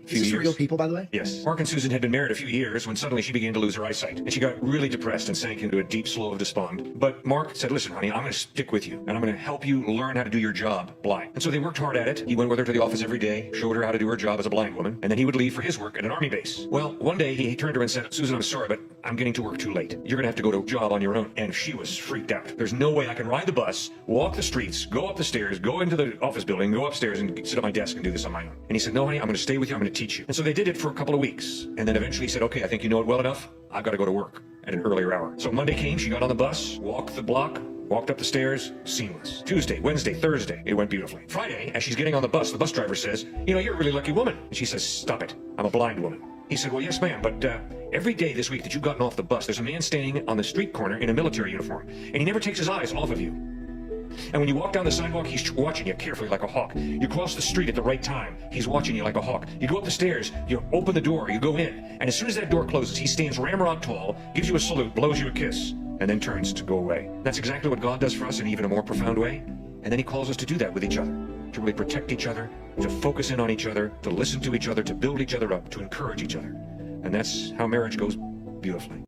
few Is this years. real people, by the way? Yes. Mark and Susan had been married a few years when suddenly she began to lose her eyesight, and she got really depressed and sank into a deep slough of despond. But Mark said, listen, honey, I'm going to stick with you, and I'm going to help you learn how to do your job blind. And so they worked hard at it. He went with her to the office every day, showed her how to do her job as a blind woman, and then he would leave for his work at an army base. Well, one day he turned to her and said, Susan, I'm sorry, but I'm getting to work too late. You're going to have to go to a job on your own. And she was freaked out. There's no way I can ride the bus, walk the streets, go up the stairs, go into the office building, go upstairs and sit at my desk and do this on my own. And he said, no, honey, I'm going to stay with you. I'm going to teach you. And so they did it for a couple of weeks. And then eventually he said, okay, I think you know it well enough. I've got to go to work at an earlier hour. So Monday came, she got on the bus, walked the block, walked up the stairs, seamless. Tuesday, Wednesday, Thursday, it went beautifully. Friday, as she's getting on the bus driver says, you know, you're a really lucky woman. And she says, stop it. I'm a blind woman. He said, well, yes, ma'am, but every day this week that you've gotten off the bus, there's a man standing on the street corner in a military uniform, and he never takes his eyes off of you. And when you walk down the sidewalk, he's watching you carefully like a hawk. You cross the street at the right time, he's watching you like a hawk. You go up the stairs, you open the door, you go in, and as soon as that door closes, he stands ramrod tall, gives you a salute, blows you a kiss, and then turns to go away. That's exactly what God does for us in even a more profound way. And then he calls us to do that with each other, to really protect each other, to focus in on each other, to listen to each other, to build each other up, to encourage each other. And that's how marriage goes beautifully.